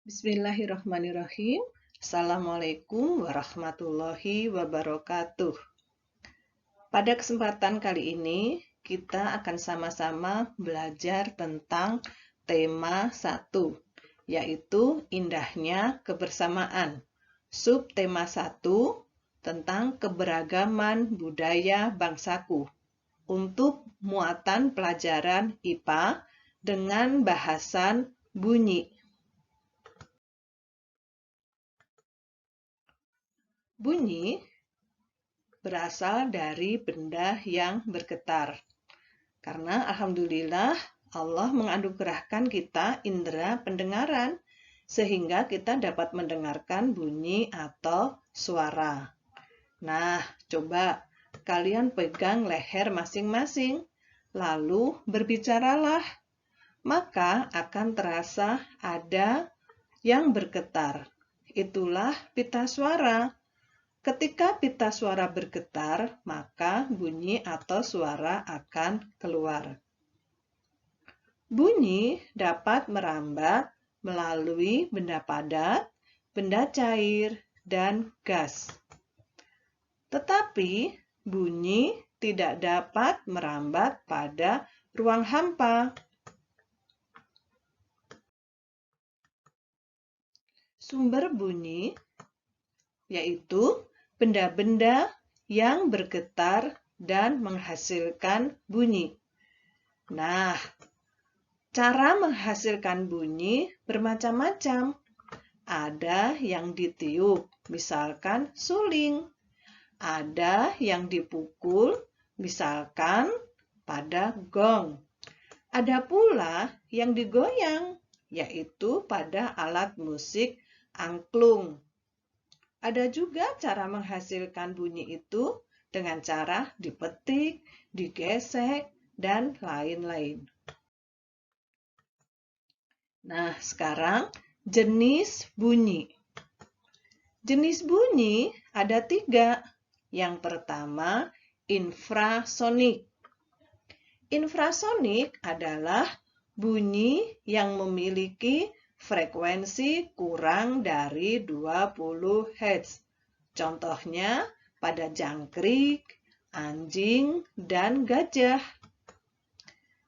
Bismillahirrahmanirrahim. Assalamualaikum warahmatullahi wabarakatuh. Pada kesempatan kali ini, kita akan sama-sama belajar tentang tema 1, yaitu indahnya kebersamaan. Subtema 1 tentang keberagaman budaya bangsaku. Untuk muatan pelajaran IPA dengan bahasan bunyi. Bunyi berasal dari benda yang bergetar. Karena alhamdulillah Allah menganugerahkan kita indera pendengaran sehingga kita dapat mendengarkan bunyi atau suara. Nah, coba kalian pegang leher masing-masing, lalu berbicaralah. Maka akan terasa ada yang bergetar. Itulah pita suara. Ketika pita suara bergetar, maka bunyi atau suara akan keluar. Bunyi dapat merambat melalui benda padat, benda cair, dan gas. Tetapi bunyi tidak dapat merambat pada ruang hampa. Sumber bunyi yaitu benda-benda yang bergetar dan menghasilkan bunyi. Nah, cara menghasilkan bunyi bermacam-macam. Ada yang ditiup, misalkan suling. Ada yang dipukul, misalkan pada gong. Ada pula yang digoyang, yaitu pada alat musik angklung. Ada juga cara menghasilkan bunyi itu dengan cara dipetik, digesek, dan lain-lain. Nah, sekarang jenis bunyi. Jenis bunyi ada 3. Yang pertama, infrasonik. Infrasonik adalah bunyi yang memiliki frekuensi kurang dari 20 Hz. Contohnya pada jangkrik, anjing, dan gajah.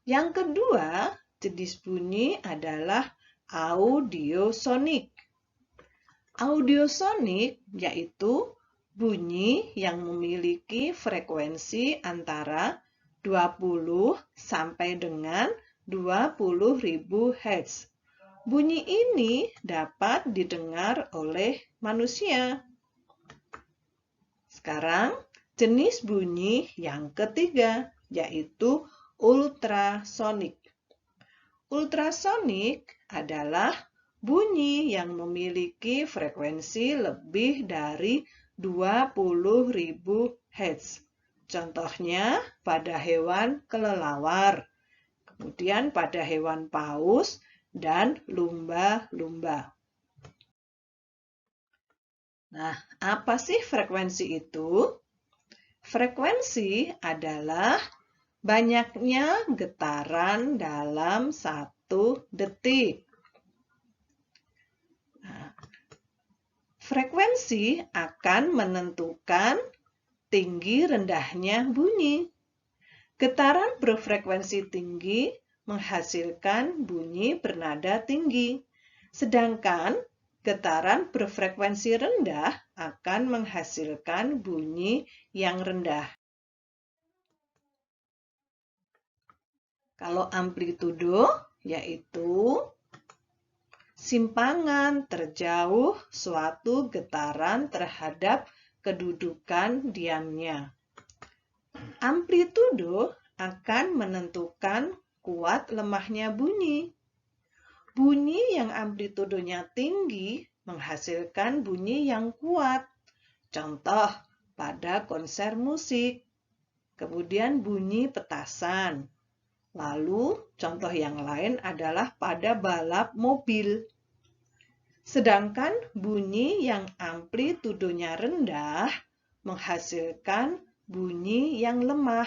Yang kedua, jenis bunyi adalah audiosonik. Audiosonik yaitu bunyi yang memiliki frekuensi antara 20 sampai dengan 20.000 Hz. Bunyi ini dapat didengar oleh manusia. Sekarang, jenis bunyi yang ketiga, yaitu ultrasonik. Ultrasonik adalah bunyi yang memiliki frekuensi lebih dari 20.000 Hz. Contohnya pada hewan kelelawar, kemudian pada hewan paus, dan lumba-lumba. Nah, apa sih frekuensi itu? Frekuensi adalah banyaknya getaran dalam 1 detik. Nah, frekuensi akan menentukan tinggi rendahnya bunyi. Getaran berfrekuensi tinggi menghasilkan bunyi bernada tinggi, sedangkan getaran berfrekuensi rendah akan menghasilkan bunyi yang rendah. Kalau amplitudo, yaitu simpangan terjauh suatu getaran terhadap kedudukan diamnya. Amplitudo akan menentukan kuat lemahnya bunyi. Bunyi yang amplitudonya tinggi menghasilkan bunyi yang kuat. Contoh pada konser musik. Kemudian bunyi petasan. Lalu contoh yang lain adalah pada balap mobil. Sedangkan bunyi yang amplitudonya rendah menghasilkan bunyi yang lemah.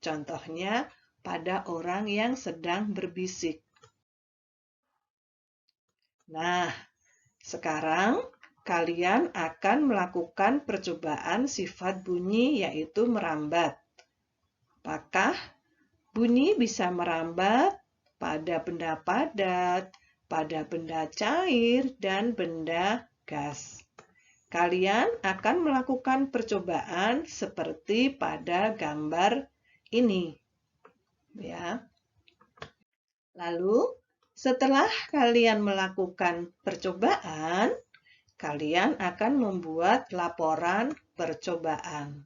Contohnya pada orang yang sedang berbisik. Nah, Sekarang, kalian akan melakukan percobaan sifat bunyi yaitu merambat. Apakah bunyi bisa merambat pada benda padat, pada benda cair, dan benda gas? Kalian akan melakukan percobaan seperti pada gambar ini. Ya. Lalu, setelah kalian melakukan percobaan, kalian akan membuat laporan percobaan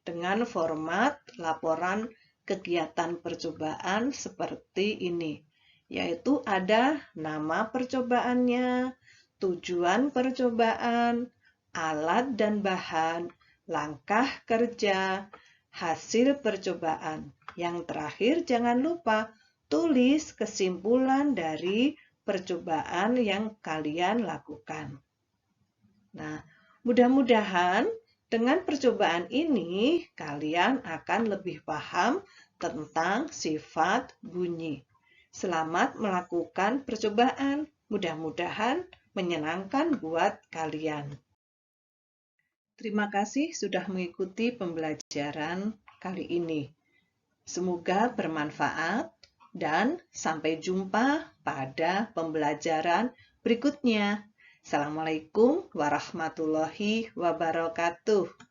dengan format laporan kegiatan percobaan seperti ini, yaitu ada nama percobaannya, tujuan percobaan, alat dan bahan, langkah kerja, hasil percobaan. Yang terakhir, jangan lupa tulis kesimpulan dari percobaan yang kalian lakukan. Nah, mudah-mudahan dengan percobaan ini kalian akan lebih paham tentang sifat bunyi. Selamat melakukan percobaan. Mudah-mudahan menyenangkan buat kalian. Terima kasih sudah mengikuti pembelajaran kali ini. Semoga bermanfaat dan sampai jumpa pada pembelajaran berikutnya. Assalamualaikum warahmatullahi wabarakatuh.